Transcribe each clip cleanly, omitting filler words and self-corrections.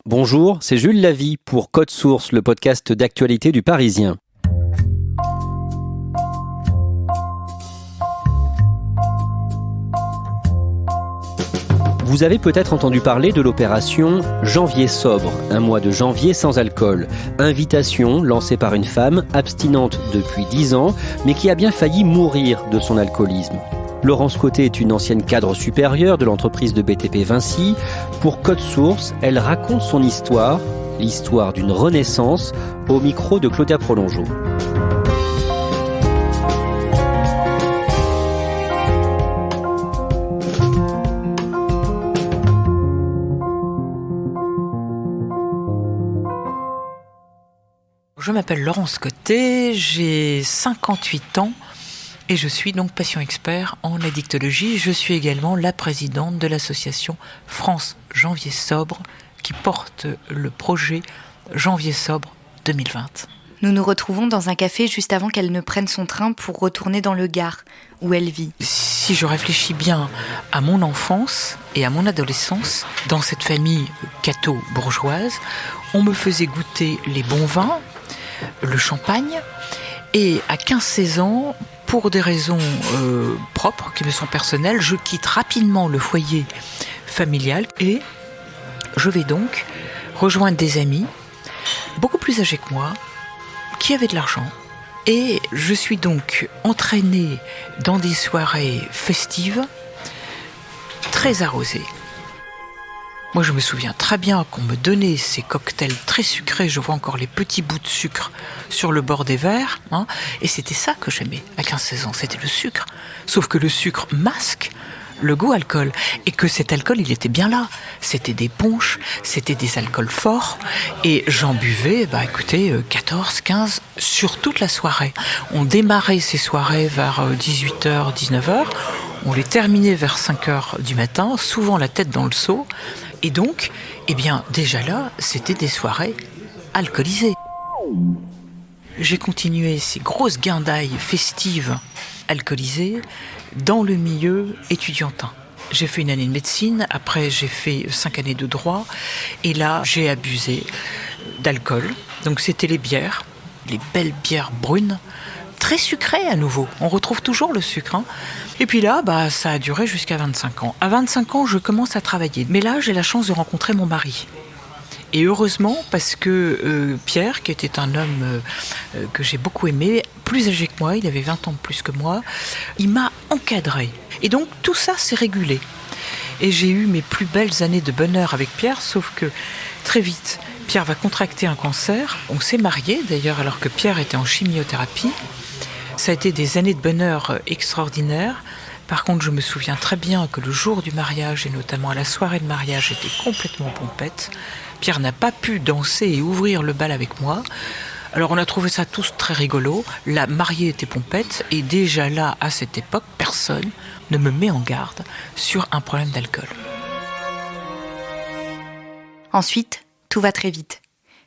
Bonjour, c'est Jules Lavie pour Code Source, le podcast d'actualité du Parisien. Vous avez peut-être entendu parler de l'opération Janvier sobre, un mois de janvier sans alcool. Invitation lancée par une femme abstinente depuis 10 ans, mais qui a bien failli mourir de son alcoolisme. Laurence Côté est une ancienne cadre supérieure de l'entreprise de BTP Vinci. Pour Code Source, elle raconte son histoire, l'histoire d'une renaissance, au micro de Claudia Prolongeau. Je m'appelle Laurence Côté, j'ai 58 ans et je suis donc patient expert en addictologie. Je suis également la présidente de l'association France Janvier Sobre qui porte le projet Janvier Sobre 2020. Nous nous retrouvons dans un café juste avant qu'elle ne prenne son train pour retourner dans le Gard, où elle vit. Si je réfléchis bien à mon enfance et à mon adolescence, dans cette famille catho-bourgeoise, on me faisait goûter les bons vins, le champagne, et à 15-16 ans, pour des raisons propres, qui me sont personnelles, je quitte rapidement le foyer familial et je vais donc rejoindre des amis beaucoup plus âgés que moi, qui avaient de l'argent. Et je suis donc entraînée dans des soirées festives, très arrosées. Moi, je me souviens très bien qu'on me donnait ces cocktails très sucrés. Je vois encore les petits bouts de sucre sur le bord des verres. Et c'était ça que j'aimais à 15-16 ans, c'était le sucre. Sauf que le sucre masque le goût alcool. Et que cet alcool, il était bien là. C'était des punchs, c'était des alcools forts. Et j'en buvais, 14, 15, sur toute la soirée. On démarrait ces soirées vers 18h, 19h. On les terminait vers 5h du matin, souvent la tête dans le seau. Et donc, déjà là, c'était des soirées alcoolisées. J'ai continué ces grosses guindailles festives alcoolisées dans le milieu étudiantin. J'ai fait une année de médecine, après j'ai fait 5 années de droit, et là j'ai abusé d'alcool. Donc c'était les bières, les belles bières brunes, très sucrées à nouveau. On retrouve toujours le sucre. Et puis là, ça a duré jusqu'à 25 ans. À 25 ans, je commence à travailler. Mais là, j'ai la chance de rencontrer mon mari. Et heureusement, parce que Pierre, qui était un homme que j'ai beaucoup aimé, plus âgé que moi, il avait 20 ans de plus que moi, il m'a encadré. Et donc, tout ça s'est régulé. Et j'ai eu mes plus belles années de bonheur avec Pierre, sauf que très vite, Pierre va contracter un cancer. On s'est mariés, d'ailleurs, alors que Pierre était en chimiothérapie. Ça a été des années de bonheur extraordinaires. Par contre, je me souviens très bien que le jour du mariage, et notamment à la soirée de mariage, j'étais complètement pompette. Pierre n'a pas pu danser et ouvrir le bal avec moi. Alors on a trouvé ça tous très rigolo. La mariée était pompette et déjà là, à cette époque, personne ne me met en garde sur un problème d'alcool. Ensuite, tout va très vite.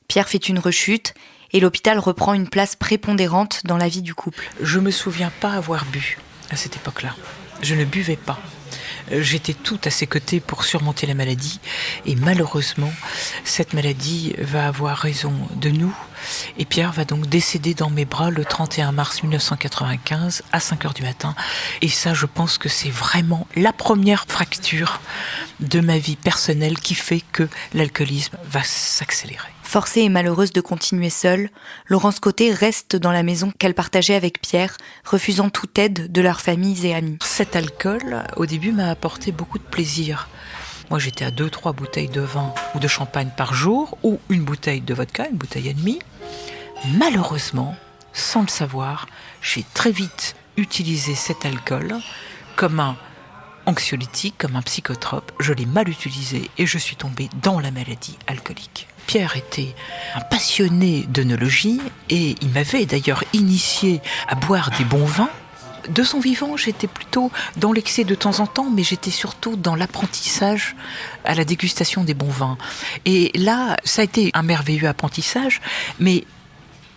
Pierre fait une rechute et l'hôpital reprend une place prépondérante dans la vie du couple. Je me souviens pas avoir bu à cette époque-là. Je ne buvais pas. J'étais tout à ses côtés pour surmonter la maladie et malheureusement, cette maladie va avoir raison de nous et Pierre va donc décéder dans mes bras le 31 mars 1995 à 5h du matin. Et ça, je pense que c'est vraiment la première fracture de ma vie personnelle qui fait que l'alcoolisme va s'accélérer. Forcée et malheureuse de continuer seule, Laurence Côté reste dans la maison qu'elle partageait avec Pierre, refusant toute aide de leurs familles et amis. Cet alcool, au début, m'a apporté beaucoup de plaisir. Moi, j'étais à 2-3 bouteilles de vin ou de champagne par jour, ou une bouteille de vodka, une bouteille et demie. Malheureusement, sans le savoir, j'ai très vite utilisé cet alcool comme un anxiolytique, comme un psychotrope. Je l'ai mal utilisé et je suis tombée dans la maladie alcoolique. Pierre était un passionné d'œnologie et il m'avait d'ailleurs initié à boire des bons vins. De son vivant, j'étais plutôt dans l'excès de temps en temps, mais j'étais surtout dans l'apprentissage à la dégustation des bons vins. Et là, ça a été un merveilleux apprentissage, mais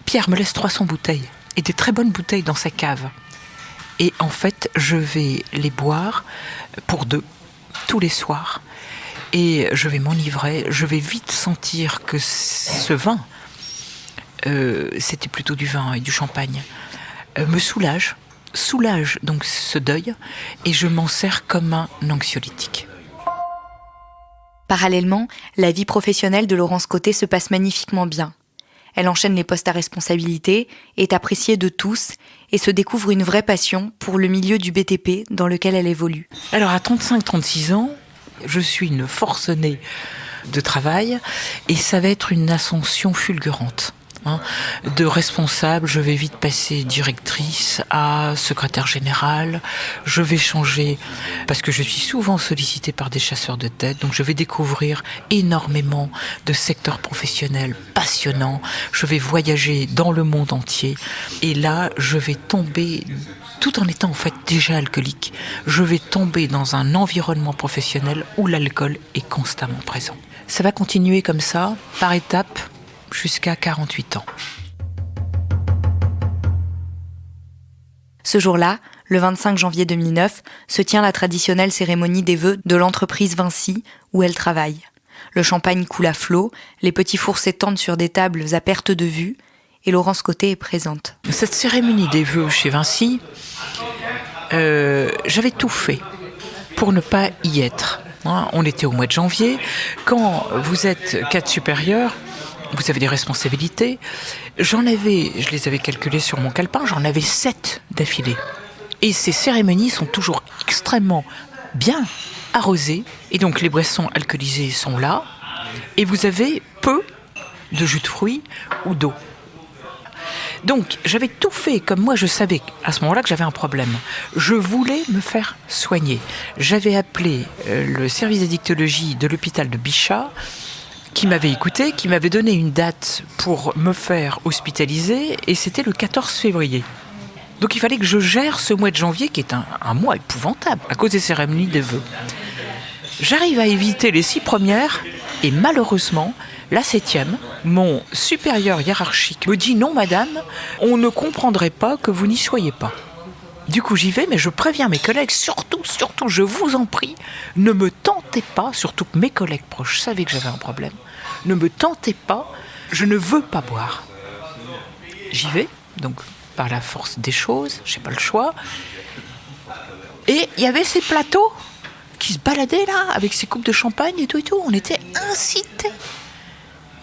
Pierre me laisse 300 bouteilles, et des très bonnes bouteilles dans sa cave. Et en fait, je vais les boire pour deux, tous les soirs. et je vais m'enivrer. Je vais vite sentir que ce vin, c'était plutôt du vin et du champagne, me soulage donc ce deuil, et je m'en sers comme un anxiolytique. Parallèlement, la vie professionnelle de Laurence Côté se passe magnifiquement bien. Elle enchaîne les postes à responsabilité, est appréciée de tous et se découvre une vraie passion pour le milieu du BTP dans lequel elle évolue. Alors à 35-36 ans, je suis une forcenée de travail et ça va être une ascension fulgurante. De responsable, je vais vite passer directrice à secrétaire générale. Je vais changer parce que je suis souvent sollicitée par des chasseurs de tête. Donc je vais découvrir énormément de secteurs professionnels passionnants. Je vais voyager dans le monde entier. Et là, je vais tomber, tout en étant en fait déjà alcoolique, je vais tomber dans un environnement professionnel où l'alcool est constamment présent. Ça va continuer comme ça, par étapes, jusqu'à 48 ans. Ce jour-là, le 25 janvier 2009, se tient la traditionnelle cérémonie des vœux de l'entreprise Vinci où elle travaille. Le champagne coule à flot, les petits fours s'étendent sur des tables à perte de vue et Laurence Côté est présente. Cette cérémonie des vœux chez Vinci, j'avais tout fait pour ne pas y être. On était au mois de janvier. Quand vous êtes cadre supérieur, vous avez des responsabilités. Je les avais calculées sur mon calepin, j'en avais 7 d'affilée. Et ces cérémonies sont toujours extrêmement bien arrosées. Et donc les boissons alcoolisées sont là. Et vous avez peu de jus de fruits ou d'eau. Donc j'avais tout fait comme moi, je savais à ce moment-là que j'avais un problème. Je voulais me faire soigner. J'avais appelé le service d'addictologie de l'hôpital de Bichat, qui m'avait écouté, qui m'avait donné une date pour me faire hospitaliser, et c'était le 14 février. Donc il fallait que je gère ce mois de janvier, qui est un mois épouvantable, à cause des cérémonies des vœux. J'arrive à éviter les 6 premières, et malheureusement, la 7e, mon supérieur hiérarchique me dit « Non madame, on ne comprendrait pas que vous n'y soyez pas ». Du coup, j'y vais, mais je préviens mes collègues, surtout, je vous en prie, ne me tentez pas, surtout que mes collègues proches savaient que j'avais un problème, ne me tentez pas, je ne veux pas boire. J'y vais, donc par la force des choses, j'ai pas le choix. Et il y avait ces plateaux qui se baladaient là, avec ces coupes de champagne et tout, on était incités.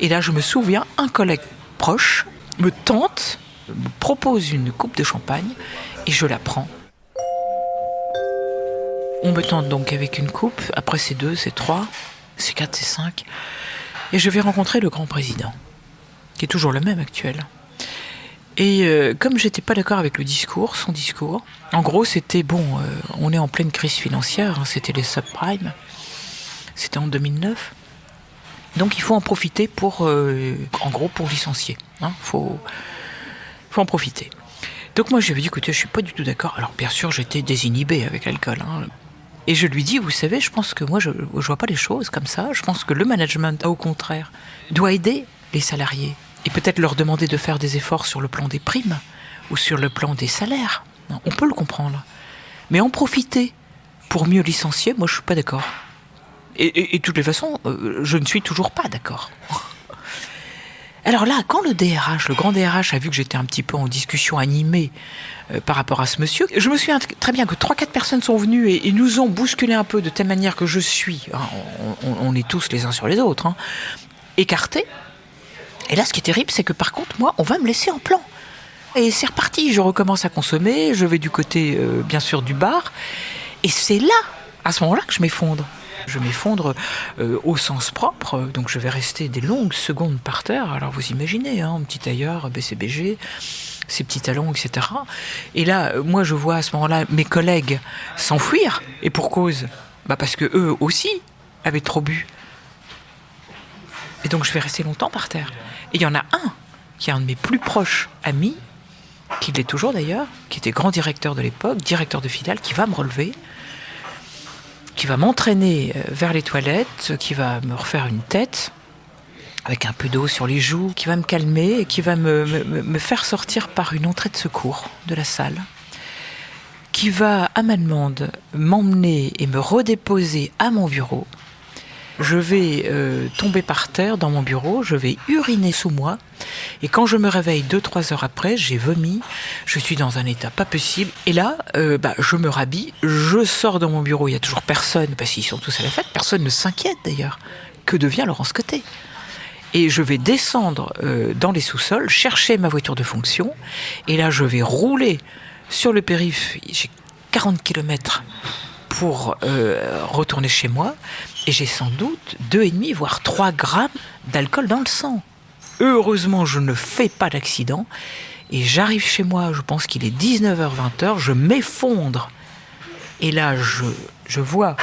Et là, je me souviens, un collègue proche me tente, me propose une coupe de champagne, et je la prends. On me tente donc avec une coupe, après c'est 2, c'est 3, c'est 4, c'est 5. Et je vais rencontrer le grand président, qui est toujours le même actuel. Et comme j'étais pas d'accord avec son discours, en gros c'était on est en pleine crise financière, c'était les subprimes, c'était en 2009. Donc il faut en profiter pour licencier. Faut en profiter. Donc moi je lui ai dit, écoutez, je suis pas du tout d'accord. Alors bien sûr j'étais désinhibé avec l'alcool. Et je lui dis, vous savez, je pense que moi je vois pas les choses comme ça. Je pense que le management, au contraire, doit aider les salariés. Et peut-être leur demander de faire des efforts sur le plan des primes ou sur le plan des salaires. On peut le comprendre. Mais en profiter pour mieux licencier, moi je suis pas d'accord. Et de toutes les façons, je ne suis toujours pas d'accord. Alors là, quand le grand DRH a vu que j'étais un petit peu en discussion animée par rapport à ce monsieur, je me souviens très bien que 3-4 personnes sont venues et nous ont bousculé un peu de telle manière que je suis, on est tous les uns sur les autres, écartés. Et là, ce qui est terrible, c'est que par contre, moi, on va me laisser en plan. Et c'est reparti, je recommence à consommer, je vais du côté, bien sûr, du bar. Et c'est là, à ce moment-là, que je m'effondre. Je m'effondre au sens propre, donc je vais rester des longues secondes par terre. Alors vous imaginez, un petit tailleur, BCBG, ses petits talons, etc. Et là, moi je vois à ce moment-là mes collègues s'enfuir, et pour cause, parce que eux aussi avaient trop bu. Et donc je vais rester longtemps par terre. Et il y en a un, qui est un de mes plus proches amis, qui l'est toujours d'ailleurs, qui était grand directeur de l'époque, directeur de filiale, qui va me relever, qui va m'entraîner vers les toilettes, qui va me refaire une tête, avec un peu d'eau sur les joues, qui va me calmer et qui va me faire sortir par une entrée de secours de la salle, qui va, à ma demande, m'emmener et me redéposer à mon bureau, Je vais tomber par terre dans mon bureau, je vais uriner sous moi. Et quand je me réveille 2-3 heures après, j'ai vomi, je suis dans un état pas possible. Et là, je me rhabille, je sors dans mon bureau, il n'y a toujours personne, parce qu'ils sont tous à la fête, personne ne s'inquiète d'ailleurs. Que devient Laurence Côté ? Et je vais descendre dans les sous-sols, chercher ma voiture de fonction. Et là, je vais rouler sur le périph'. J'ai 40 km pour retourner chez moi. Et j'ai sans doute 2,5 voire 3 grammes d'alcool dans le sang. Heureusement, je ne fais pas d'accident. Et j'arrive chez moi, je pense qu'il est 19h-20h, je m'effondre. Et là, je vois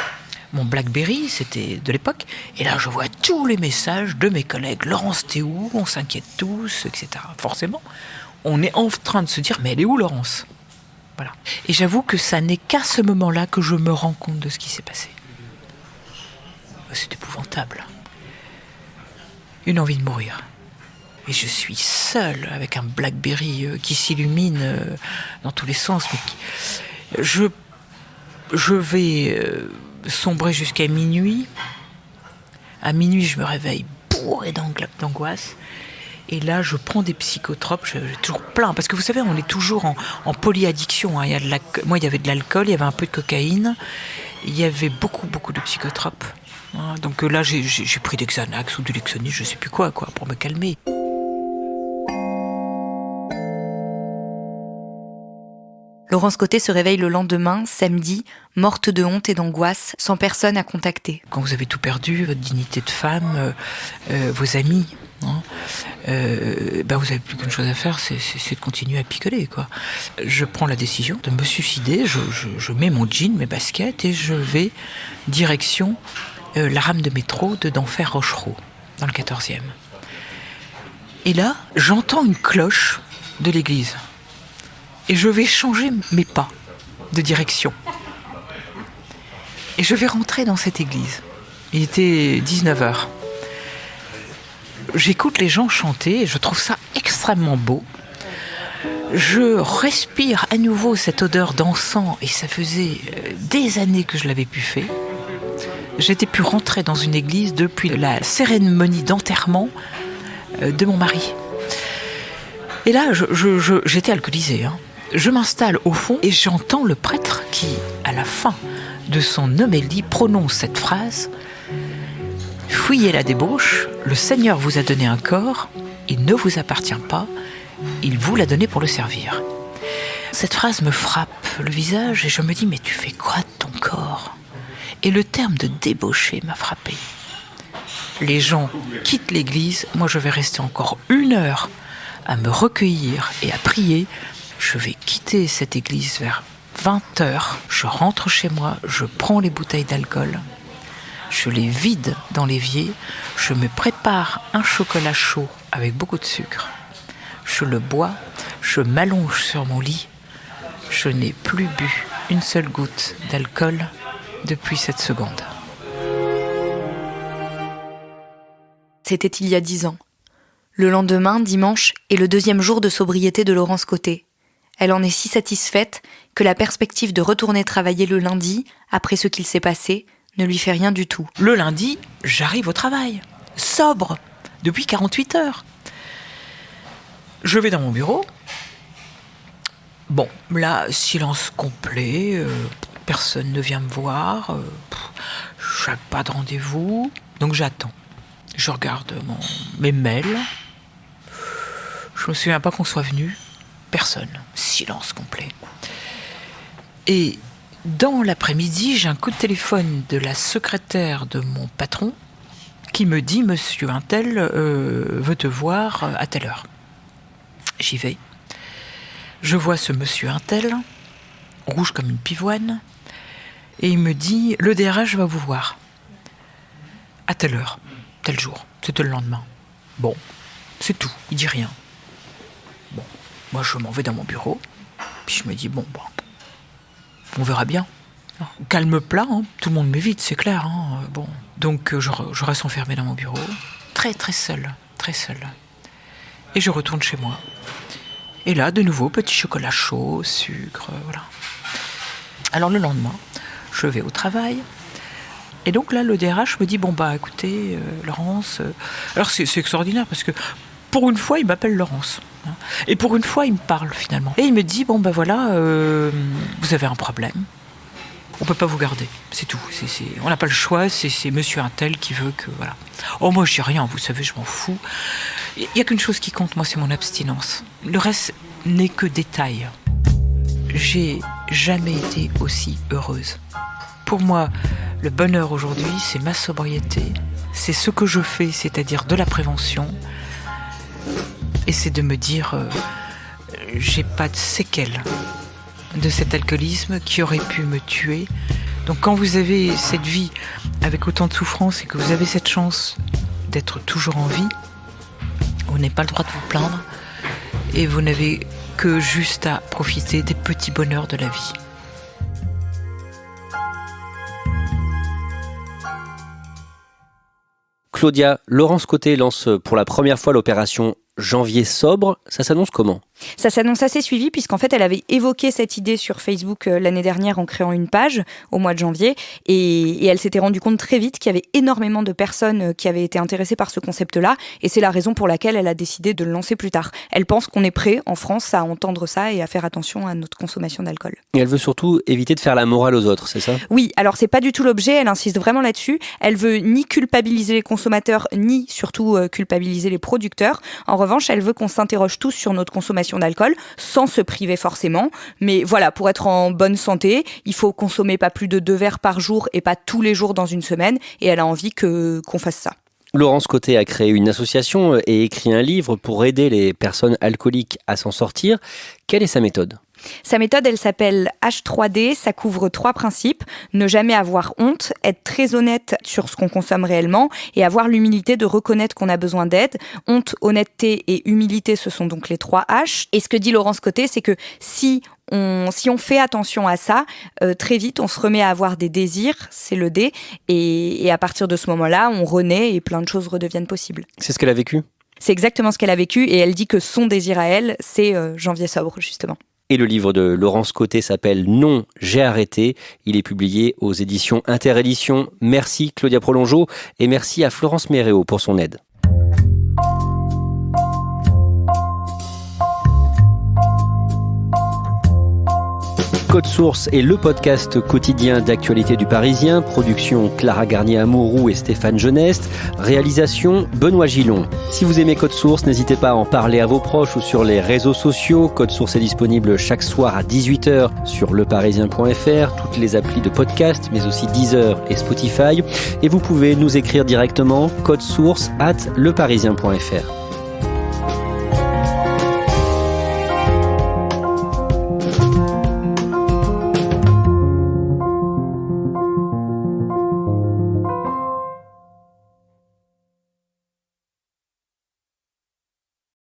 mon BlackBerry, c'était de l'époque. Et là, je vois tous les messages de mes collègues. Laurence, t'es où ? On s'inquiète tous, etc. Forcément, on est en train de se dire, mais elle est où, Laurence ? Voilà. Et j'avoue que ça n'est qu'à ce moment-là que je me rends compte de ce qui s'est passé. C'est épouvantable. Une envie de mourir. Et je suis seule avec un BlackBerry qui s'illumine dans tous les sens. Mais je vais sombrer jusqu'à minuit. À minuit, je me réveille bourré d'angoisse. Et là, je prends des psychotropes. J'ai toujours plein. Parce que vous savez, on est toujours en polyaddiction. Hein. Moi, il y avait de l'alcool, il y avait un peu de cocaïne. Il y avait beaucoup de psychotropes. Hein. Donc là, j'ai pris des Xanax ou du Lexonis, je ne sais plus quoi, pour me calmer. Laurence Côté se réveille le lendemain, samedi, morte de honte et d'angoisse, sans personne à contacter. Quand vous avez tout perdu, votre dignité de femme, vos amis, hein, vous n'avez plus qu'une chose à faire, c'est de continuer à picoler, quoi. Je prends la décision de me suicider, je mets mon jean, mes baskets, et je vais direction la rame de métro de d'Enfer Rochereau, dans le 14e. Et là, j'entends une cloche de l'église. Et je vais changer mes pas de direction. Et je vais rentrer dans cette église. Il était 19h. J'écoute les gens chanter et je trouve ça extrêmement beau. Je respire à nouveau cette odeur d'encens et ça faisait des années que je l'avais plus fait. J'étais pu rentrer dans une église depuis la cérémonie d'enterrement de mon mari. Et là, j'étais alcoolisée, hein. Je m'installe au fond et j'entends le prêtre qui, à la fin de son homélie, prononce cette phrase « Fuyez la débauche, le Seigneur vous a donné un corps, il ne vous appartient pas, il vous l'a donné pour le servir. » Cette phrase me frappe le visage et je me dis « Mais tu fais quoi de ton corps ?» Et le terme de débaucher m'a frappé. Les gens quittent l'église, moi je vais rester encore 1 heure à me recueillir et à prier. Je vais quitter cette église vers 20h. Je rentre chez moi, je prends les bouteilles d'alcool, je les vide dans l'évier, je me prépare un chocolat chaud avec beaucoup de sucre. Je le bois, je m'allonge sur mon lit. Je n'ai plus bu une seule goutte d'alcool depuis cette seconde. C'était il y a 10 ans. Le lendemain, dimanche, est le 2e jour de sobriété de Laurence Côté. Elle en est si satisfaite que la perspective de retourner travailler le lundi, après ce qu'il s'est passé, ne lui fait rien du tout. Le lundi, j'arrive au travail, sobre, depuis 48 heures. Je vais dans mon bureau. Bon, là, silence complet, personne ne vient me voir, je n'ai pas de rendez-vous, donc j'attends. Je regarde mes mails, je me souviens pas qu'on soit venu. Personne, silence complet. Et dans l'après-midi, j'ai un coup de téléphone de la secrétaire de mon patron qui me dit « Monsieur Untel veut te voir à telle heure ». J'y vais. Je vois ce monsieur Untel, rouge comme une pivoine, et il me dit « Le DRH va vous voir à telle heure, tel jour ». C'était le lendemain. Bon, c'est tout, il dit rien. Bon. Moi, je m'en vais dans mon bureau, puis je me dis, bon, on verra bien. Calme plat, hein, tout le monde m'évite, c'est clair. Hein, bon. Donc, je reste enfermée dans mon bureau, très, très seule, très seule. Et je retourne chez moi. Et là, de nouveau, petit chocolat chaud, sucre, voilà. Alors, le lendemain, je vais au travail. Et donc là, le DRH me dit, écoutez, Laurence... Alors c'est extraordinaire parce que pour une fois, il m'appelle Laurence. Et pour une fois, il me parle finalement. Et il me dit, vous avez un problème. On ne peut pas vous garder, c'est tout. On n'a pas le choix, c'est monsieur Untel qui veut que... Voilà. Oh, moi, je dis rien, vous savez, je m'en fous. Il n'y a qu'une chose qui compte, moi, c'est mon abstinence. Le reste n'est que détail. J'ai jamais été aussi heureuse. Pour moi, le bonheur aujourd'hui, c'est ma sobriété. C'est ce que je fais, c'est-à-dire de la prévention. Et c'est de me dire, j'ai pas de séquelles de cet alcoolisme qui aurait pu me tuer. Donc quand vous avez cette vie avec autant de souffrance et que vous avez cette chance d'être toujours en vie, vous n'avez pas le droit de vous plaindre et vous n'avez que juste à profiter des petits bonheurs de la vie. Claudia, Laurence Côté lance pour la première fois l'opération Janvier sobre. Ça s'annonce comment ? Ça s'annonce assez suivi puisqu'en fait elle avait évoqué cette idée sur Facebook l'année dernière en créant une page au mois de janvier et elle s'était rendue compte très vite qu'il y avait énormément de personnes qui avaient été intéressées par ce concept-là et c'est la raison pour laquelle elle a décidé de le lancer plus tard. Elle pense qu'on est prêt en France à entendre ça et à faire attention à notre consommation d'alcool. Et elle veut surtout éviter de faire la morale aux autres, c'est ça ? Oui, alors c'est pas du tout l'objet, elle insiste vraiment là-dessus. Elle veut ni culpabiliser les consommateurs ni surtout culpabiliser les producteurs. En revanche, elle veut qu'on s'interroge tous sur notre consommation d'alcool, sans se priver forcément. Mais voilà, pour être en bonne santé, il faut consommer pas plus de 2 verres par jour et pas tous les jours dans une semaine. Et elle a envie qu'on fasse ça. Laurence Côté a créé une association et écrit un livre pour aider les personnes alcooliques à s'en sortir. Quelle est sa méthode ? Sa méthode, elle s'appelle H3D, ça couvre 3 principes. Ne jamais avoir honte, être très honnête sur ce qu'on consomme réellement et avoir l'humilité de reconnaître qu'on a besoin d'aide. Honte, honnêteté et humilité, ce sont donc les 3 H. Et ce que dit Laurence Côté, c'est que si on fait attention à ça, très vite, on se remet à avoir des désirs, c'est le D, et à partir de ce moment-là, on renaît et plein de choses redeviennent possibles. C'est ce qu'elle a vécu ? C'est exactement ce qu'elle a vécu et elle dit que son désir à elle, c'est Janvier sobre, justement. Et le livre de Laurence Côté s'appelle « Non, j'ai arrêté ». Il est publié aux éditions Interéditions. Merci Claudia Prolongeau et merci à Florence Méréo pour son aide. Code Source est le podcast quotidien d'actualité du Parisien. Production Clara Garnier-Amouroux et Stéphane Geneste. Réalisation Benoît Gillon. Si vous aimez Code Source, n'hésitez pas à en parler à vos proches ou sur les réseaux sociaux. Code Source est disponible chaque soir à 18h sur leparisien.fr, toutes les applis de podcast, mais aussi Deezer et Spotify. Et vous pouvez nous écrire directement codesource@leparisien.fr.